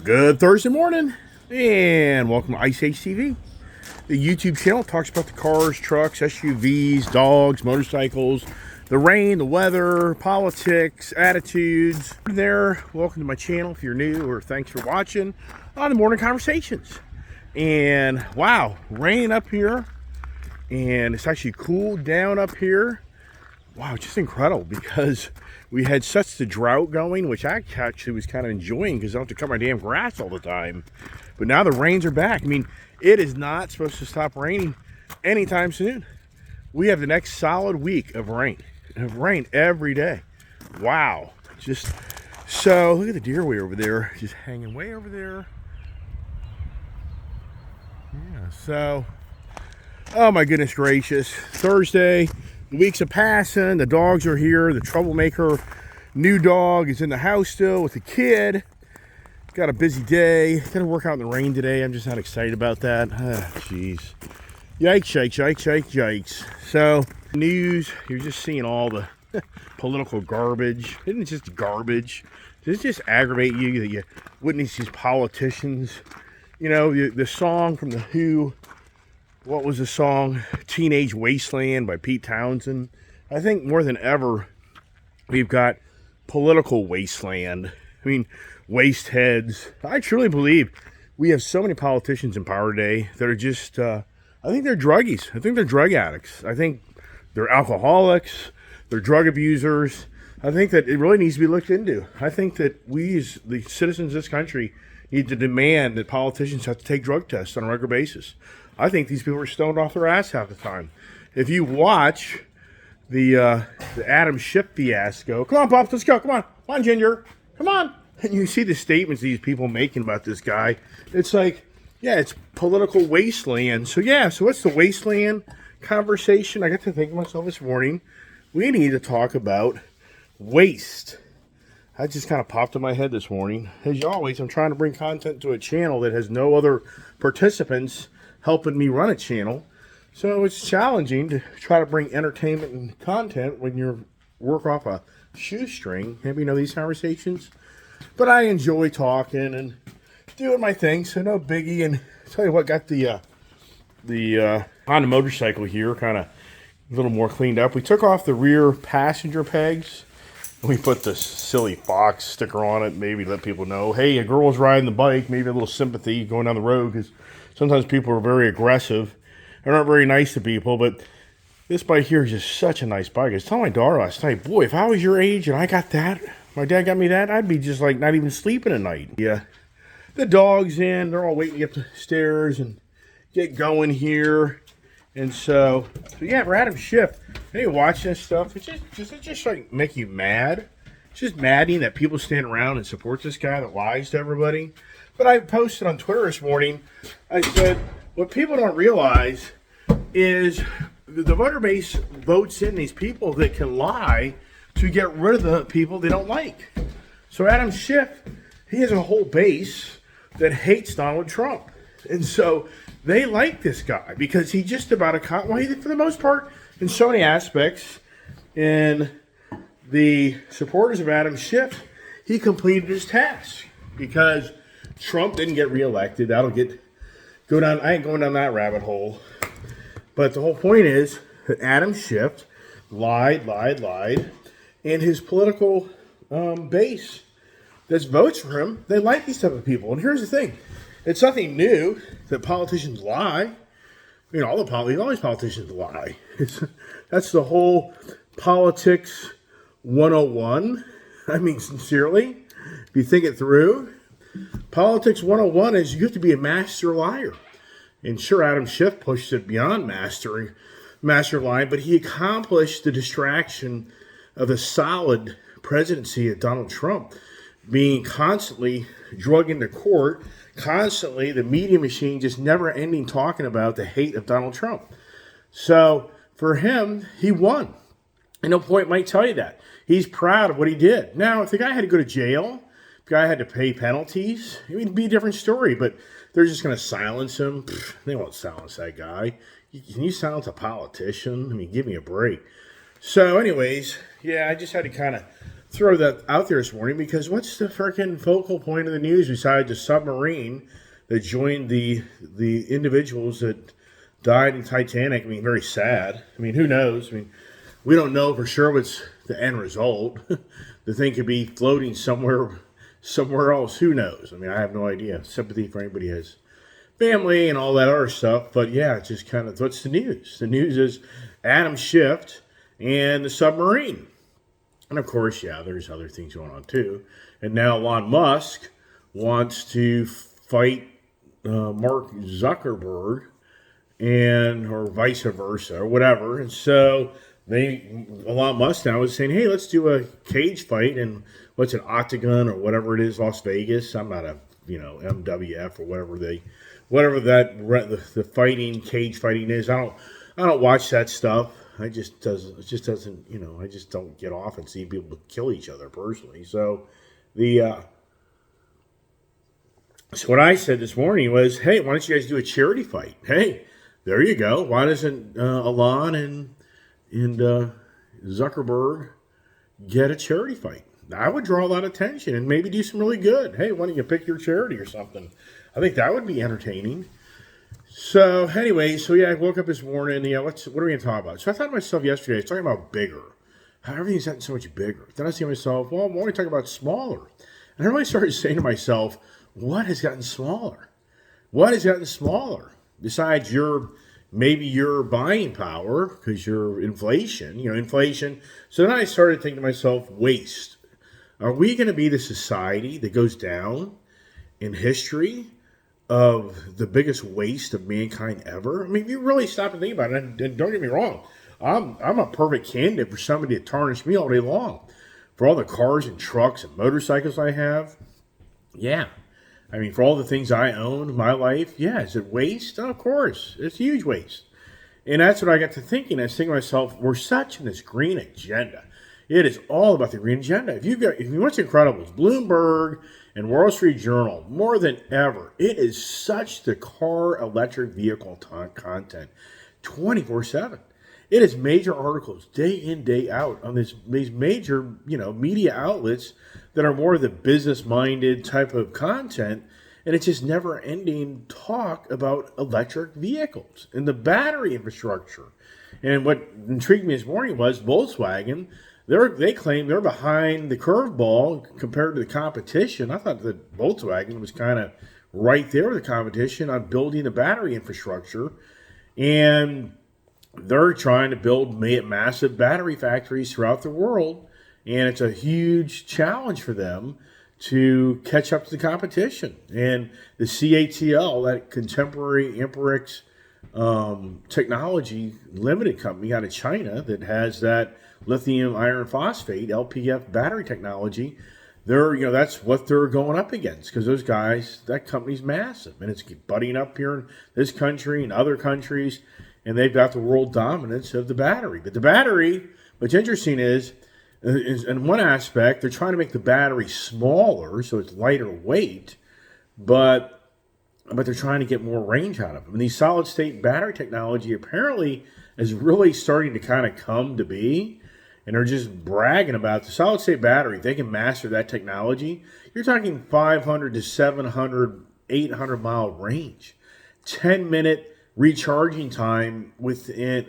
Good Thursday morning, and welcome to Ice Age TV. The YouTube channel talks about the cars, trucks, SUVs, dogs, motorcycles, the rain, the weather, politics, attitudes. There, welcome to my channel if you're new, or thanks for watching on the Morning Conversations. And wow, rain up here, and it's actually cooled down up here. Wow, just incredible, because we had such the drought going, which I actually was kind of enjoying because I don't have to cut my damn grass all the time. But now the rains are back. I mean, it is not supposed to stop raining anytime soon. We have the next solid week of rain every day. Wow. Just so, look at the deer way over there, just hanging way over there. Yeah, so, oh my goodness gracious. Thursday. The weeks are passing, the dogs are here, the troublemaker new dog is in the house still with the kid. Got a busy day, gotta work out in the rain today. I'm just not excited about that. Jeez. Yikes, yikes, yikes, yikes, yikes. So, news, you're just seeing all the political garbage. Isn't it just garbage? Does it just aggravate you that you witness these politicians? You know, the song from The Who, what was the song? Teenage Wasteland by Pete Townsend. I think more than ever, we've got political wasteland. I mean, waste heads. I truly believe we have so many politicians in power today that are just, I think they're druggies. I think they're drug addicts. I think they're alcoholics. They're drug abusers. I think that it really needs to be looked into. I think that we, as the citizens of this country, need to demand that politicians have to take drug tests on a regular basis. I think these people are stoned off their ass half the time. If you watch the Adam Schiff fiasco, come on, Pops, let's go. Come on, Ginger, come on. And you see the statements these people making about this guy. It's like, yeah, it's political wasteland. So yeah, so what's the wasteland conversation? I got to think to myself this morning, we need to talk about waste. That just kind of popped in my head this morning. As always, I'm trying to bring content to a channel that has no other participants helping me run a channel. So it's challenging to try to bring entertainment and content when you work off a shoestring. Have you know these conversations? But I enjoy talking and doing my thing, so no biggie. And I'll tell you what, got the Honda motorcycle here kind of a little more cleaned up. We took off the rear passenger pegs. We put this silly Fox sticker on it, maybe let people know, hey, a girl's riding the bike, maybe a little sympathy going down the road, because sometimes people are very aggressive and aren't very nice to people, but this bike here is just such a nice bike. I was telling my daughter last night, boy, if I was your age and I got that, my dad got me that, I'd be just like not even sleeping at night. Yeah, the dog's in, they're all waiting up the stairs and get going here. And so yeah, for Adam Schiff, hey, watching this stuff, it's just like make you mad. It's just maddening that people stand around and support this guy that lies to everybody. But I posted on Twitter this morning, I said, what people don't realize is the voter base votes in these people that can lie to get rid of the people they don't like. So Adam Schiff, he has a whole base that hates Donald Trump. And so they like this guy because he just about for the most part, in so many aspects, in the supporters of Adam Schiff, he completed his task because Trump didn't get reelected. I ain't going down that rabbit hole. But the whole point is that Adam Schiff lied, and his political base that votes for him, they like these type of people. And here's the thing. It's nothing new that politicians lie. You know, all these politicians lie. That's the whole politics 101. I mean, sincerely, if you think it through, politics 101 is you have to be a master liar. And sure, Adam Schiff pushed it beyond master lying, but he accomplished the distraction of a solid presidency of Donald Trump, being constantly drugged into court, constantly the media machine just never ending talking about the hate of Donald Trump. So for him, he won. And no point might tell you that. He's proud of what he did. Now, if the guy had to go to jail, the guy had to pay penalties, it would be a different story, but they're just going to silence him. They won't silence that guy. Can you silence a politician? I mean, give me a break. So anyways, yeah, I just had to kind of throw that out there this morning because what's the freaking focal point of the news besides the submarine that joined the individuals that died in Titanic? I mean, very sad. I mean, who knows? I mean, we don't know for sure what's the end result. The thing could be floating somewhere else. Who knows? I mean, I have no idea. Sympathy for anybody who has family and all that other stuff. But yeah, it's just kind of what's the news? The news is Adam Schiff and the submarine. And of course, yeah, there's other things going on too. And now Elon Musk wants to fight Mark Zuckerberg or vice versa or whatever. And so Elon Musk now is saying, hey, let's do a cage fight in what's an octagon or whatever it is, Las Vegas. I'm not a MWF or whatever the fighting cage fighting is. I don't watch that stuff. It just doesn't I just don't get off and see people kill each other personally. So so what I said this morning was, hey, why don't you guys do a charity fight? Hey, there you go. Why doesn't Elon and Zuckerberg get a charity fight? I would draw a lot of attention and maybe do some really good. Hey, why don't you pick your charity or something? I think that would be entertaining. So anyway, I woke up this morning. What are we going to talk about? So I thought to myself yesterday, I was talking about bigger. How everything's gotten so much bigger. Then I say to myself, well, why don't we talk about smaller? And I really started saying to myself, what has gotten smaller? What has gotten smaller? Besides maybe your buying power, because your inflation. So then I started thinking to myself, waste. Are we going to be the society that goes down in history of the biggest waste of mankind ever? I mean, if you really stop and think about it, and don't get me wrong, I'm a perfect candidate for somebody to tarnish me all day long. For all the cars and trucks and motorcycles I have, yeah. I mean, for all the things I own in my life, yeah. Is it waste? Oh, of course. It's huge waste. And that's what I got to thinking. I was thinking to myself, we're such in this green agenda. It is all about the green agenda. If you watch Incredibles, Bloomberg and Wall Street Journal, more than ever, it is such the car electric vehicle content 24/7. It is major articles day in, day out on these major, media outlets that are more of the business-minded type of content, and it's just never-ending talk about electric vehicles and the battery infrastructure. And what intrigued me this morning was Volkswagen. They claim they're behind the curveball compared to the competition. I thought that Volkswagen was kind of right there with the competition on building the battery infrastructure, and they're trying to build massive battery factories throughout the world, and it's a huge challenge for them to catch up to the competition. And the CATL, that Contemporary Amperex Technology Limited company out of China that has that lithium iron phosphate LPF battery technology, that's what they're going up against, because those guys, that company's massive, and it's budding up here in this country and other countries, and they've got the world dominance of the battery. But the battery, what's interesting is in one aspect, they're trying to make the battery smaller so it's lighter weight, but they're trying to get more range out of them. And the solid state battery technology apparently is really starting to kind of come to be. And they're just bragging about the solid state battery. If they can master that technology, you're talking 500 to 700, 800 mile range, 10-minute recharging time within,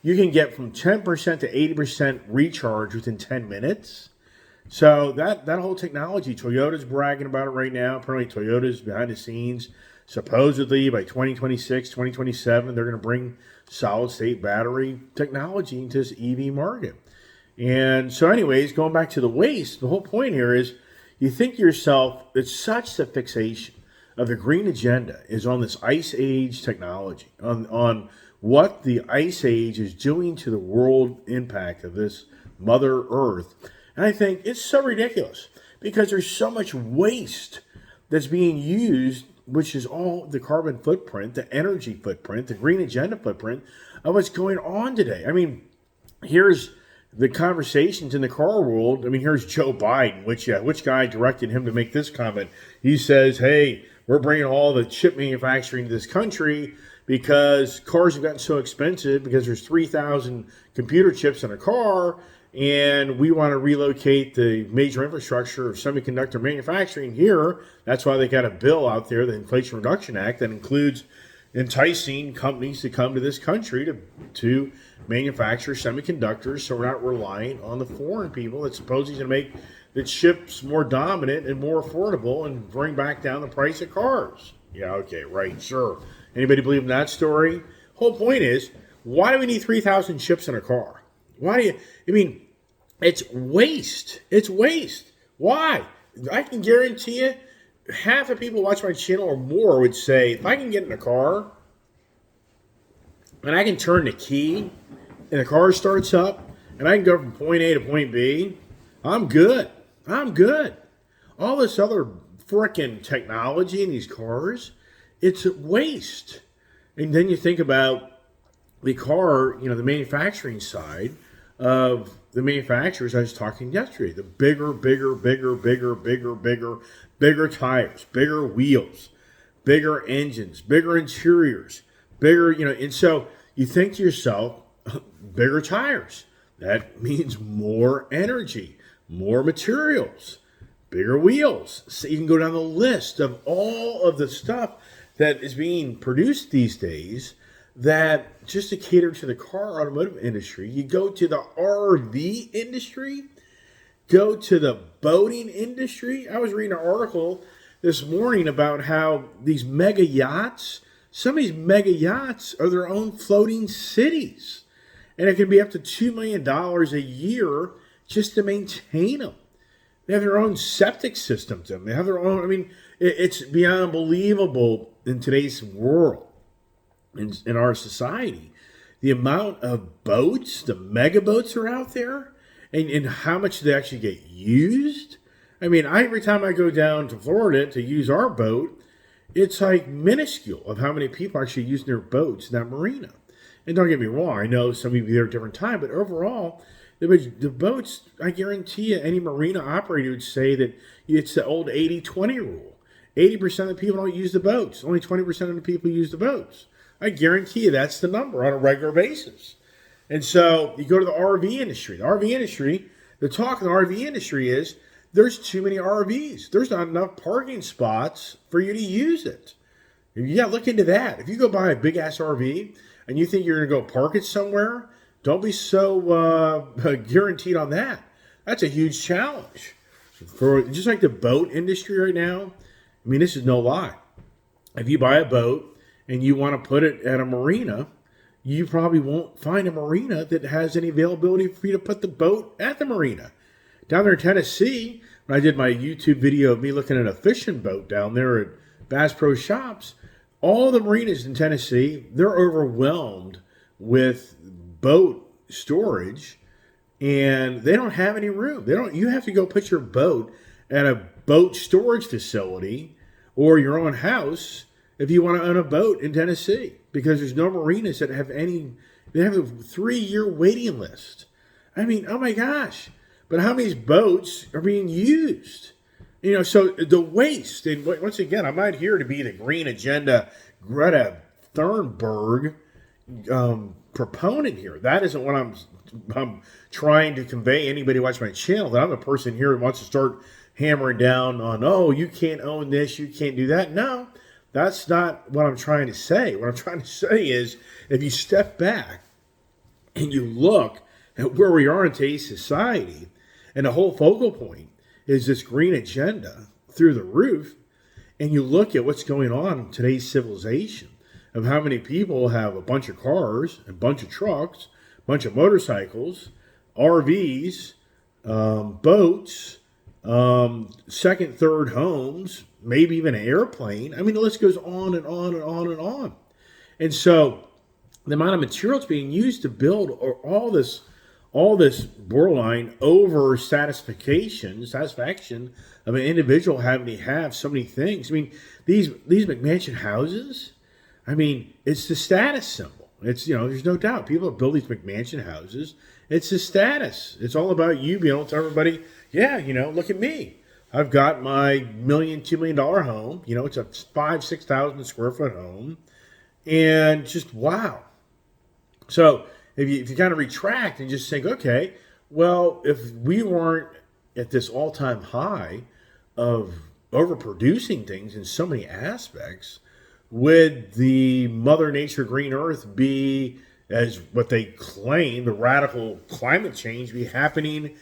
you can get from 10% to 80% recharge within 10 minutes. So that whole technology, Toyota's bragging about it right now. Apparently Toyota's behind the scenes. Supposedly by 2026, 2027, they're going to bring solid state battery technology into this EV market. And so anyways, going back to the waste, the whole point here is you think to yourself, it's such the fixation of the green agenda is on this ice age technology, on what the ice age is doing to the world impact of this Mother Earth. And I think it's so ridiculous because there's so much waste that's being used, which is all the carbon footprint, the energy footprint, the green agenda footprint of what's going on today. I mean, here's the conversations in the car world. I mean, here's Joe Biden, which guy directed him to make this comment? He says, hey, we're bringing all the chip manufacturing to this country because cars have gotten so expensive because there's 3,000 computer chips in a car, and we want to relocate the major infrastructure of semiconductor manufacturing here. That's why they got a bill out there, the Inflation Reduction Act, that includes enticing companies to come to this country to manufacture semiconductors, so we're not relying on the foreign people that's supposedly going to make the chips more dominant and more affordable and bring back down the price of cars. Yeah, okay, right, sure. Anybody believe in that story? Whole point is, why do we need 3,000 chips in a car? It's waste. It's waste. Why? I can guarantee you, half the people watch my channel or more would say, if I can get in a car and I can turn the key and the car starts up and I can go from point A to point B, I'm good. I'm good. All this other frickin' technology in these cars, it's a waste. And then you think about the car, the manufacturing side of the manufacturers. I was talking yesterday, the bigger tires, bigger wheels, bigger engines, bigger interiors, and so you think to yourself, bigger tires. That means more energy, more materials, bigger wheels. So you can go down the list of all of the stuff that is being produced these days that just to cater to the car automotive industry. You go to the RV industry, go to the boating industry. I was reading an article this morning about how these mega yachts, some of these mega yachts are their own floating cities. And it can be up to $2 million a year just to maintain them. They have their own septic systems. They have their own, it's beyond believable in today's world. In our society, the amount of boats, the mega boats are out there, and how much they actually get used. Every time I go down to Florida to use our boat, it's like minuscule of how many people actually use their boats in that marina. And don't get me wrong, I know some of you there at a different time, but overall, the boats, I guarantee you, any marina operator would say that it's the old 80-20 rule. 80% of the people don't use the boats. Only 20% of the people use the boats. I guarantee you that's the number on a regular basis. And so you go to the RV industry. The talk in the RV industry is there's too many RVs. There's not enough parking spots for you to use it. You got to look into that. If you go buy a big-ass RV and you think you're going to go park it somewhere, don't be so guaranteed on that. That's a huge challenge. Just like the boat industry right now, this is no lie. If you buy a boat, and you want to put it at a marina, you probably won't find a marina that has any availability for you to put the boat at the marina. Down there in Tennessee, when I did my YouTube video of me looking at a fishing boat down there at Bass Pro Shops, all the marinas in Tennessee, they're overwhelmed with boat storage, and they don't have any room. You have to go put your boat at a boat storage facility or your own house if you want to own a boat in Tennessee, because there's no marinas that have they have a 3-year waiting list. Oh my gosh. But how many boats are being used? So the waste, and once again, I'm not here to be the green agenda Greta Thunberg proponent here. That isn't what I'm trying to convey. Anybody watch my channel, that I'm a person here who wants to start hammering down on, you can't own this, you can't do that. No. That's not what I'm trying to say. What I'm trying to say is, if you step back and you look at where we are in today's society, and the whole focal point is this green agenda through the roof, and you look at what's going on in today's civilization, of how many people have a bunch of cars, a bunch of trucks, a bunch of motorcycles, RVs, boats, second, third homes, maybe even an airplane. The list goes on and on and on and on. And so the amount of materials being used to build all this borderline over satisfaction of an individual having to have so many things. These McMansion houses, it's the status symbol. It's, there's no doubt people build these McMansion houses. It's the status. It's all about you being able to tell everybody, yeah, look at me. I've got my $1 million, $2 million home. It's a 5,000-6,000 square foot home. And just, wow. So if you kind of retract and just think, okay, Well, if we weren't at this all-time high of overproducing things in so many aspects, would the Mother Nature Green Earth be, as what they claim, the radical climate change be happening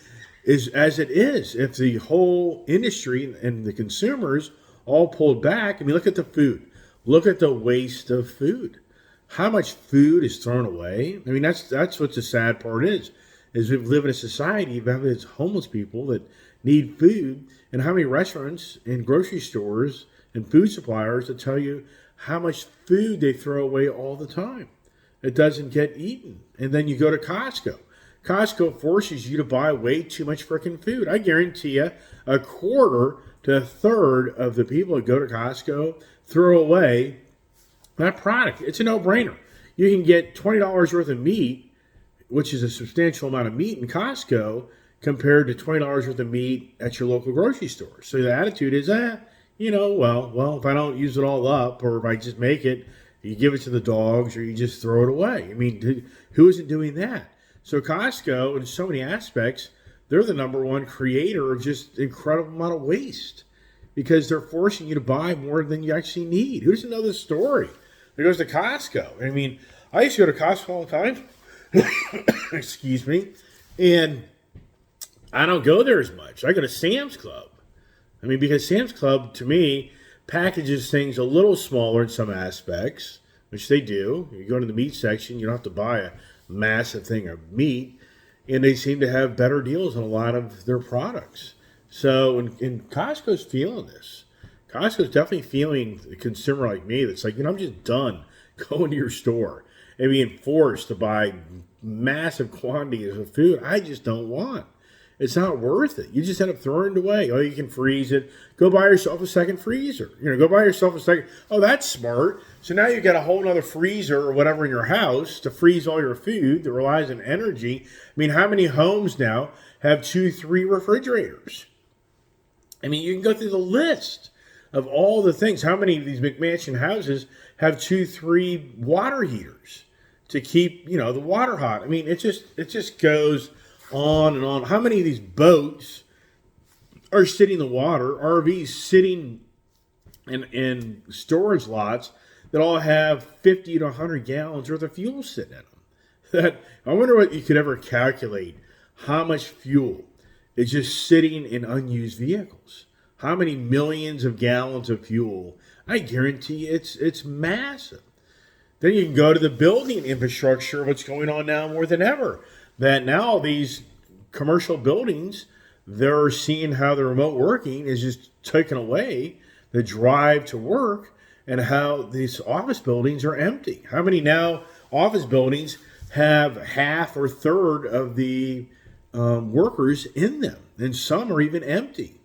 is as it is? If the whole industry and the consumers all pulled back, I mean, look at the food. Look at the waste of food. How much food is thrown away? I mean, that's what the sad part is we live in a society of having homeless people that need food, and how many restaurants and grocery stores and food suppliers that tell you how much food they throw away all the time. It doesn't get eaten. And then you go to Costco. Costco forces you to buy way too much freaking food. I guarantee you a quarter to a third of the people that go to Costco throw away that product. It's a no-brainer. You can get $20 worth of meat, which is a substantial amount of meat in Costco, compared to $20 worth of meat at your local grocery store. So the attitude is, well, if I don't use it all up, or if I just make it, you give it to the dogs, or you just throw it away. I mean, who isn't doing that? So Costco, in so many aspects, they're the number one creator of just incredible amount of waste, because they're forcing you to buy more than you actually need. Who doesn't know this story? There goes to Costco. I mean, I used to go to Costco all the time. Excuse me. And I don't go there as much. I go to Sam's Club. I mean, because Sam's Club, to me, packages things a little smaller in some aspects, which they do. You go to the meat section, you don't have to buy a massive thing of meat. And they seem to have better deals on a lot of their products. So, and Costco's feeling this. Costco's definitely feeling a consumer like me that's like, I'm just done going to your store and being forced to buy massive quantities of food I just don't want. It's not worth it. You just end up throwing it away. Oh, you can freeze it. Go buy yourself a second freezer. Go buy yourself a second. Oh, that's smart. So now you've got a whole other freezer or whatever in your house to freeze all your food that relies on energy. I mean, how many homes now have 2-3 refrigerators? I mean, you can go through the list of all the things. How many of these McMansion houses have 2-3 water heaters to keep, the water hot? I mean, it just goes on and on. How many of these boats are sitting in the water, RVs sitting in storage lots that all have 50 to 100 gallons worth of fuel sitting in them? I wonder what you could ever calculate how much fuel is just sitting in unused vehicles. How many millions of gallons of fuel? I guarantee it's massive. Then you can go to the building infrastructure, what's going on now more than ever. That now these commercial buildings, they're seeing how the remote working is just taking away the drive to work, and how these office buildings are empty. How many now office buildings have half or third of the workers in them, and some are even empty.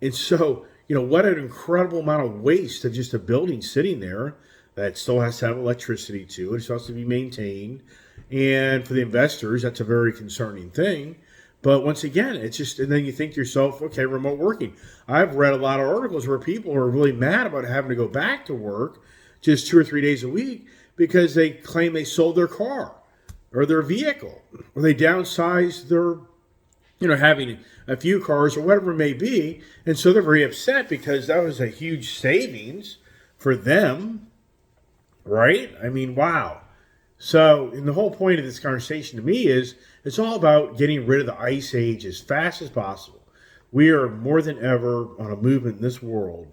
And so, what an incredible amount of waste of just a building sitting there that still has to have electricity to it. It still has to be maintained. And for the investors, that's a very concerning thing. But once again, it's just, and then you think to yourself, okay, remote working. I've read a lot of articles where people are really mad about having to go back to work just 2 or 3 days a week because they claim they sold their car or their vehicle, or they downsized their, having a few cars or whatever it may be. And so they're very upset because that was a huge savings for them, right? I mean, wow. So, and the whole point of this conversation to me is it's all about getting rid of the ice age as fast as possible. We are more than ever on a movement in this world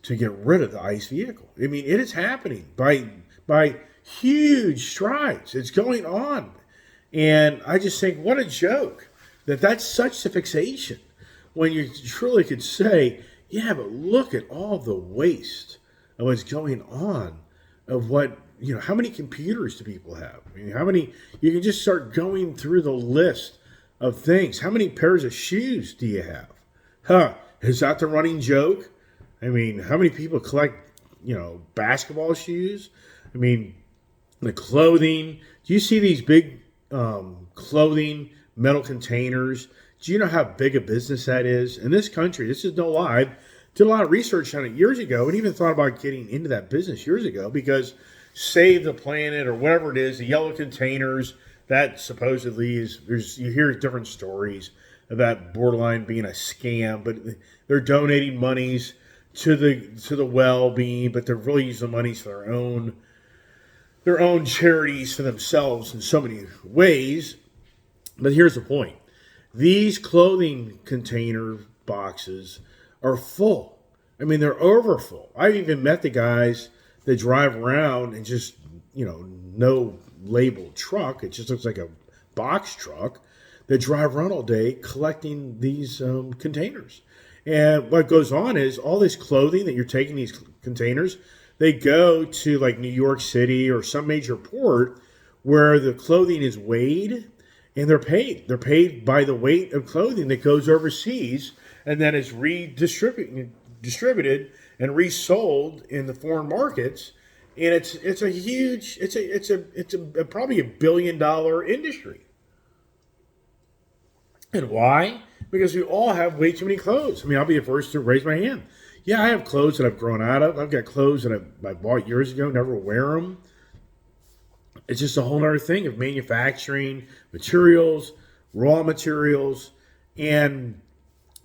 to get rid of the ICE vehicle. I mean, it is happening by huge strides. It's going on. And I just think, what a joke that that's such a fixation when you truly could say, yeah, but look at all the waste of what's going on, of what, how many computers do people have? I mean, how many, you can just start going through the list of things. How many pairs of shoes do you have? Is that the running joke? I mean, how many people collect, basketball shoes? I mean, the clothing. Do you see these big clothing metal containers? Do you know how big a business that is? In this country, this is no lie. I did a lot of research on it years ago and even thought about getting into that business years ago because Save the Planet or whatever it is, the yellow containers, that supposedly you hear different stories about borderline being a scam, but they're donating monies to the well-being, but they're really using the monies for their own charities for themselves in so many ways. But here's the point. These clothing container boxes are full. I mean, they're over full. I've even met the guys that drive around and just, no labeled truck. It just looks like a box truck that drive around all day collecting these containers. And what goes on is all this clothing that you're taking, these containers, they go to like New York City or some major port where the clothing is weighed and they're paid. They're paid by the weight of clothing that goes overseas and then is distributed and resold in the foreign markets. And it's probably $1 billion industry. And why? Because we all have way too many clothes. I mean, I'll be the first to raise my hand. Yeah, I have clothes that I've grown out of. I've got clothes that I bought years ago, never wear them. It's just a whole other thing of manufacturing, materials, raw materials, and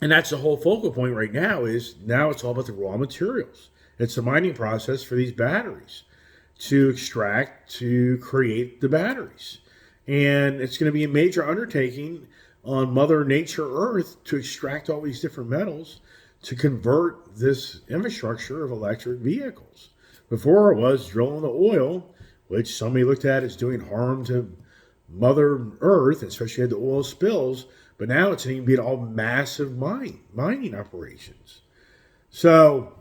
that's the whole focal point right now it's all about the raw materials. It's the mining process for these batteries to extract, to create the batteries. And it's going to be a major undertaking on Mother Nature Earth to extract all these different metals to convert this infrastructure of electric vehicles. Before it was drilling the oil, which somebody looked at as doing harm to Mother Earth, especially had the oil spills, but now it's going to be all massive mining operations. So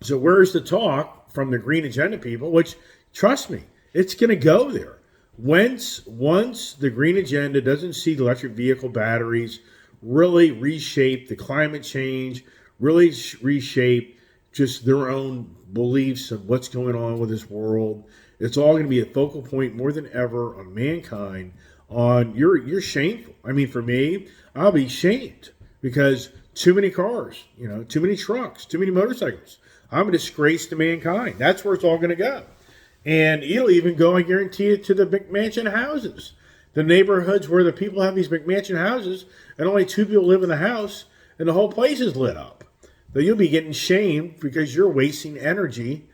where's the talk from the green agenda people, which, trust me, it's going to go there. Once the green agenda doesn't see the electric vehicle batteries really reshape the climate change, really reshape just their own beliefs of what's going on with this world, it's all going to be a focal point more than ever on mankind. You're shameful. I mean, for me, I'll be shamed because too many cars, too many trucks, too many motorcycles. I'm a disgrace to mankind. That's where it's all going to go. And it'll even go, I guarantee it, to the McMansion houses. The neighborhoods where the people have these McMansion houses and only 2 people live in the house and the whole place is lit up. So you'll be getting shamed because you're wasting energy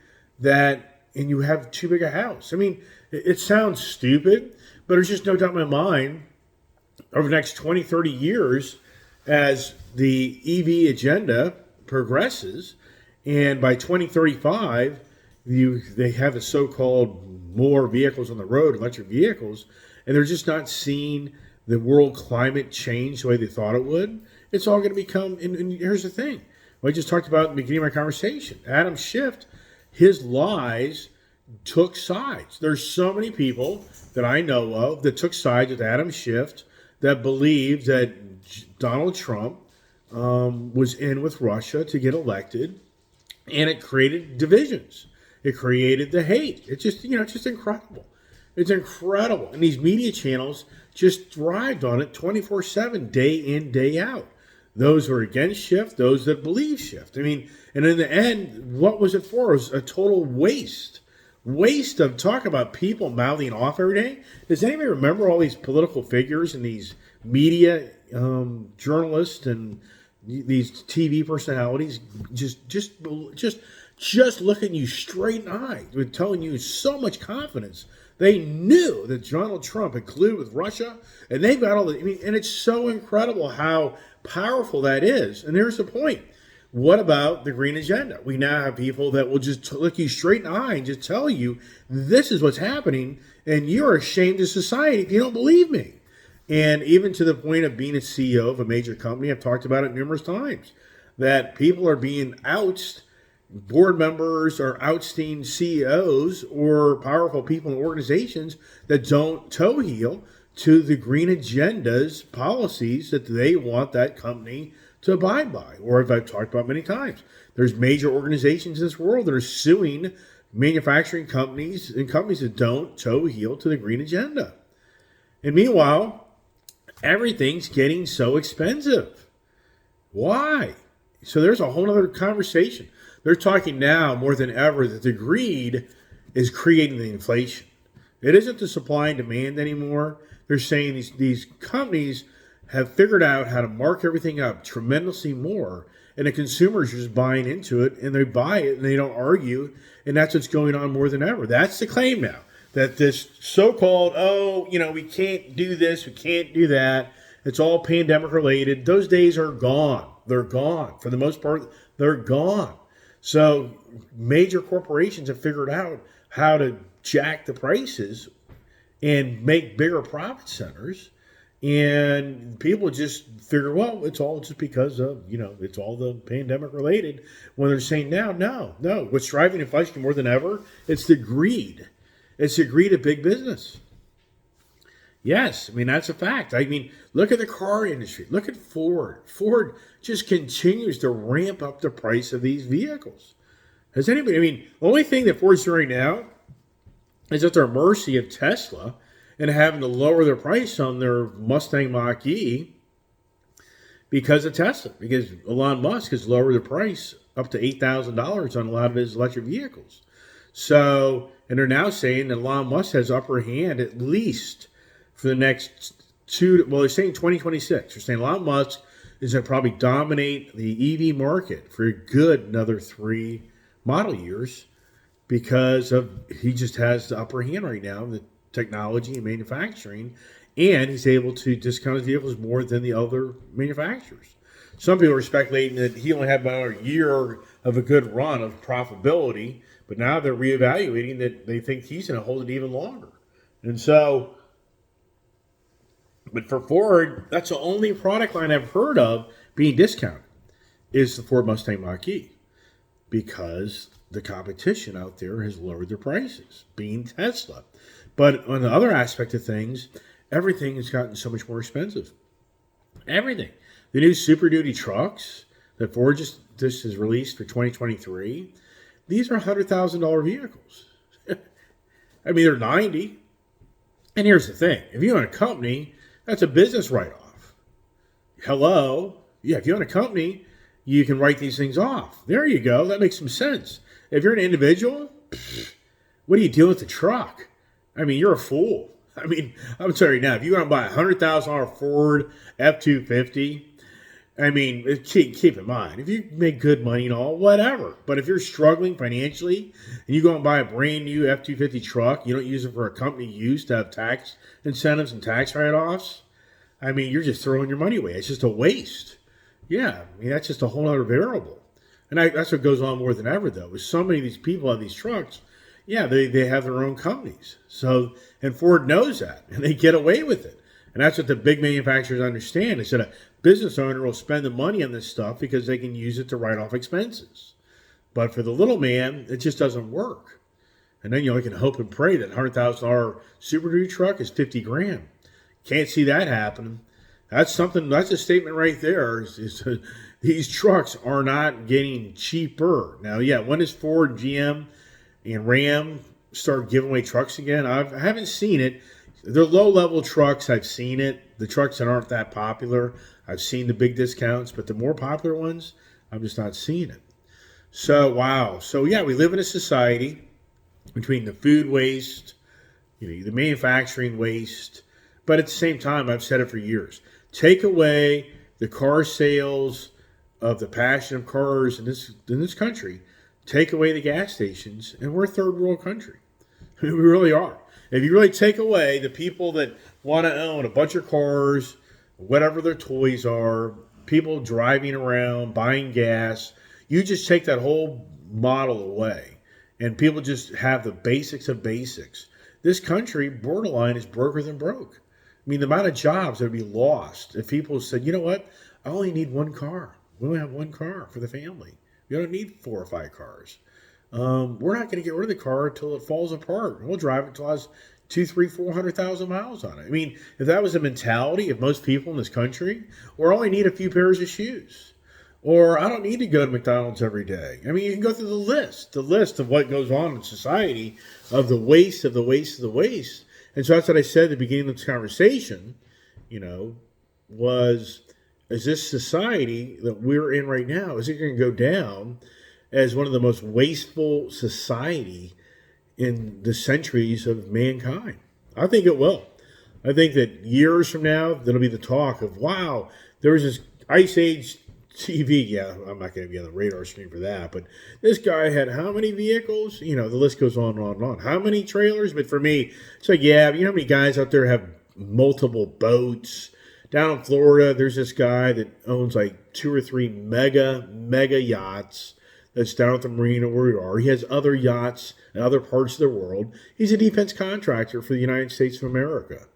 and you have too big a house. I mean, it sounds stupid, but there's just no doubt in my mind over the next 20, 30 years as the EV agenda progresses, and by 2035, they have the so-called more vehicles on the road, electric vehicles, and they're just not seeing the world climate change the way they thought it would. It's all going to become, and here's the thing. I just talked about at the beginning of my conversation. Adam Schiff, his lies took sides. There's so many people that I know of that took sides with Adam Schiff that believed that Donald Trump was in with Russia to get elected, and it created divisions. It created the hate. It's just, it's just incredible. It's incredible. And these media channels just thrived on it 24/7, day in, day out. Those who are against Schiff, those that believe Schiff. I mean, and in the end, what was it for? It was a total waste. Waste of talk about people mouthing off every day. Does anybody remember all these political figures and these media journalists and these TV personalities just looking you straight in the eye, with telling you so much confidence. They knew that Donald Trump had colluded with Russia, and they've got all the. I mean, and it's so incredible how powerful that is. And here's the point. What about the green agenda? We now have people that will just look you straight in the eye and just tell you this is what's happening, and you're ashamed of society if you don't believe me. And even to the point of being a CEO of a major company, I've talked about it numerous times, that people are being ousted, board members are ousting CEOs or powerful people in organizations that don't toe heel to the green agenda's policies that they want that company to abide by. Or as I've talked about many times, there's major organizations in this world that are suing manufacturing companies and companies that don't toe heel to the green agenda. And meanwhile, everything's getting so expensive. Why? So there's a whole other conversation. They're talking now more than ever that the greed is creating the inflation. It isn't the supply and demand anymore. they're saying these companies have figured out how to mark everything up tremendously more, and the consumers are just buying into it, and they buy it, and they don't argue, and that's what's going on more than ever. That's the claim now, that this so-called, we can't do this, we can't do that, it's all pandemic related. Those days are gone. They're gone. For the most part, they're gone. So major corporations have figured out how to jack the prices and make bigger profit centers. And people just figure, well, it's all just because of, it's all the pandemic related. When they're saying now, no. What's driving inflation more than ever? It's the greed. It's the greed of big business. Yes, that's a fact. Look at the car industry. Look at Ford. Ford just continues to ramp up the price of these vehicles. Has anybody, the only thing that Ford's doing now is at their mercy of Tesla and having to lower their price on their Mustang Mach-E because of Tesla. Because Elon Musk has lowered the price up to $8,000 on a lot of his electric vehicles. So, and they're now saying that Elon Musk has upper hand at least for the next they're saying 2026. They're saying Elon Musk is going to probably dominate the EV market for a good another 3 model years because he just has the upper hand right now in the technology and manufacturing, and he's able to discount his vehicles more than the other manufacturers. Some people are speculating that he only had about a year of a good run of profitability, but now they're reevaluating that they think he's going to hold it even longer. And so, but for Ford, that's the only product line I've heard of being discounted is the Ford Mustang Mach-E, because the competition out there has lowered their prices, being Tesla. But on the other aspect of things, everything has gotten so much more expensive. Everything. The new Super Duty trucks that Ford just has released for 2023, these are $100,000 vehicles. They're 90. And here's the thing. If you own a company, that's a business write-off. Hello? Yeah, if you own a company, you can write these things off. There you go. That makes some sense. If you're an individual, what are you doing with the truck? You're a fool. I'm sorry now. If you want to buy a $100,000 Ford F-250, keep in mind, if you make good money and all, whatever. But if you're struggling financially and you go and buy a brand new F-250 truck, you don't use it for a company use to have tax incentives and tax write-offs, you're just throwing your money away. It's just a waste. Yeah, that's just a whole other variable. And that's what goes on more than ever, though, is so many of these people have these trucks. Yeah, they have their own companies. So, and Ford knows that, and they get away with it. And that's what the big manufacturers understand. They said a business owner will spend the money on this stuff because they can use it to write off expenses. But for the little man, it just doesn't work. And then you can hope and pray that $100,000 Super Duty truck is $50,000. Can't see that happening. That's a statement right there. These trucks are not getting cheaper. Now, yeah, when does Ford, GM, and Ram start giving away trucks again? I haven't seen it. They're low-level trucks. I've seen it. The trucks that aren't that popular, I've seen the big discounts. But the more popular ones, I'm just not seeing it. So, wow. So, yeah, we live in a society between the food waste, the manufacturing waste. But at the same time, I've said it for years. Take away the car sales of the passion of cars in this country. Take away the gas stations, and we're a third world country. We really are. If you really take away the people that want to own a bunch of cars, whatever their toys are, people driving around, buying gas, you just take that whole model away, and people just have the basics of basics. This country, borderline, is broker than broke. The amount of jobs that would be lost if people said, you know what, I only need one car. We only have one car for the family. We don't need 4 or 5 cars. We're not going to get rid of the car until it falls apart. We'll drive it until it has 200,000, 300,000, 400,000 miles on it. If that was the mentality of most people in this country, or I only need a few pairs of shoes, or I don't need to go to McDonald's every day. You can go through the list of what goes on in society, of the waste, of the waste, of the waste. And so that's what I said at the beginning of this conversation, is this society that we're in right now, is it going to go down as one of the most wasteful society in the centuries of mankind? I think it will. I think that years from now, that'll be the talk of, wow, there was this Ice Age TV. Yeah, I'm not going to be on the radar screen for that. But this guy had how many vehicles? You know, the list goes on and on and on. How many trailers? But for me, it's like, yeah, you know how many guys out there have multiple boats? Down in Florida, there's this guy that owns like 2 or 3 mega yachts that's down at the marina where we are. He has other yachts in other parts of the world. He's a defense contractor for the United States of America.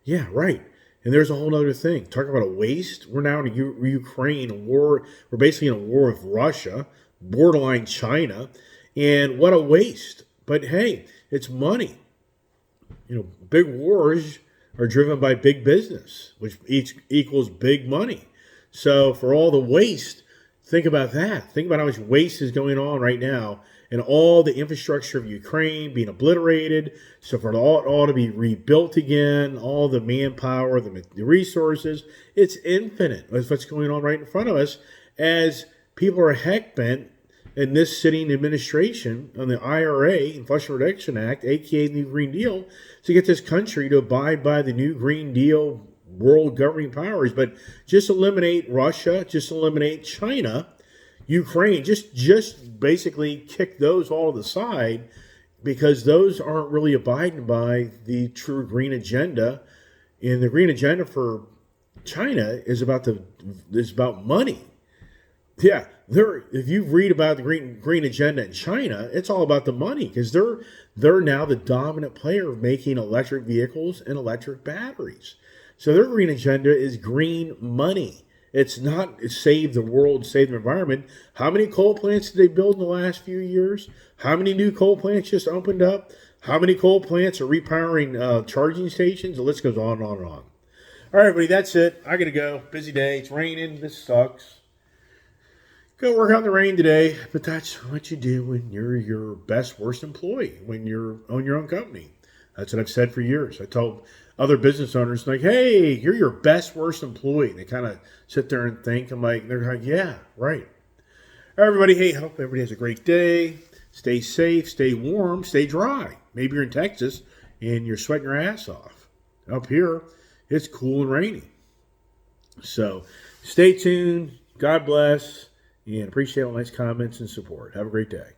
Yeah, right. And there's a whole other thing. Talk about a waste. We're now in Ukraine, a war. We're basically in a war with Russia, borderline China. And what a waste. But hey, it's money. You know, big wars are driven by big business, which each equals big money. So for all the waste, think about that. Think about how much waste is going on right now and all the infrastructure of Ukraine being obliterated. So for it all to be rebuilt again, all the manpower, the resources, it's infinite. That's what's going on right in front of us as people are heck bent in this sitting administration on the IRA, Inflation Reduction Act, aka the New Green Deal, to get this country to abide by the new Green Deal world governing powers. But just eliminate Russia, just eliminate China, Ukraine, just basically kick those all to the side because those aren't really abiding by the true green agenda. And the green agenda for China is about money. Yeah, if you read about the green agenda in China, it's all about the money because they're now the dominant player of making electric vehicles and electric batteries. So their green agenda is green money. It's not save the world, save the environment. How many coal plants did they build in the last few years? How many new coal plants just opened up? How many coal plants are repowering charging stations? The list goes on and on and on. All right, everybody, that's it. I got to go. Busy day. It's raining. This sucks. Go work out in the rain today, but that's what you do when you're your best, worst employee, when you're own your own company. That's what I've said for years. I told other business owners, like, hey, you're your best, worst employee. They kind of sit there and think. They're like, yeah, right. All right, everybody, hey, hope everybody has a great day. Stay safe, stay warm, stay dry. Maybe you're in Texas and you're sweating your ass off. Up here, it's cool and rainy. So stay tuned. God bless. And appreciate all nice comments and support. Have a great day.